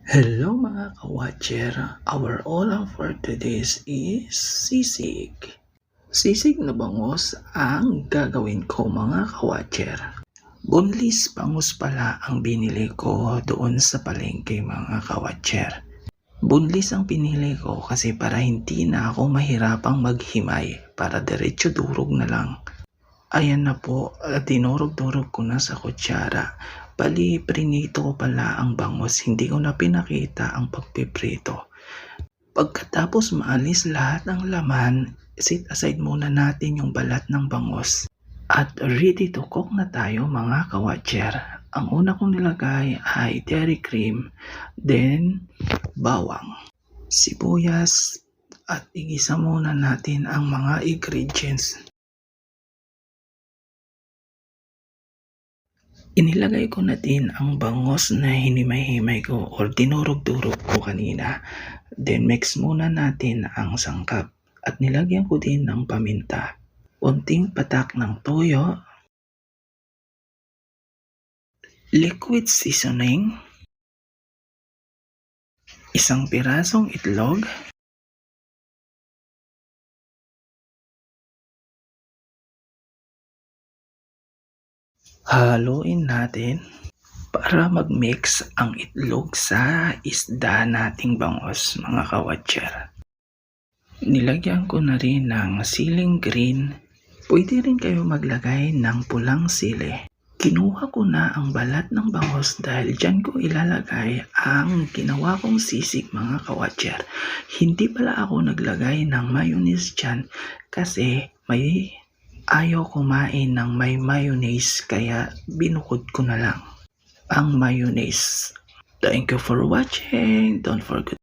Hello mga ka-watcher, our ulam for today's is sisig. Sisig na bangus ang gagawin ko mga ka-watcher. Boneless bangus pala ang binili ko doon sa palengke mga ka-watcher. Boneless ang pinili ko kasi para hindi na ako mahirapang maghimay, para diretso durog na lang. Ayan na po, dinurog-durog ko na sa kutsara. Bali, prinito ko pala ang bangus, hindi ko na pinakita ang pagpiprito. Pagkatapos maalis lahat ng laman, set aside muna natin yung balat ng bangus. At ready to cook na tayo mga ka-watcher. Ang una kong nilagay ay dairy cream, then bawang, sibuyas, at igisa muna natin ang mga ingredients. Inilagay ko na din ang bangus na hinimay-himay ko or dinurog-durog ko kanina. Then mix muna natin ang sangkap at nilagyan ko din ng paminta. Unting patak ng toyo, liquid seasoning, isang pirasong itlog, haluin natin para mag-mix ang itlog sa isda nating bangus mga ka-watcher. Nilagyan ko na rin ng siling green. Pwede rin kayo maglagay ng pulang sili. Kinuha ko na ang balat ng bangus dahil dyan ko ilalagay ang ginawa kong sisig mga ka-watcher. Hindi pala ako naglagay ng mayonnaise dyan kasi may ayaw kumain ng may mayonnaise kaya binukod ko na lang ang mayonnaise. Thank you for watching. Don't forget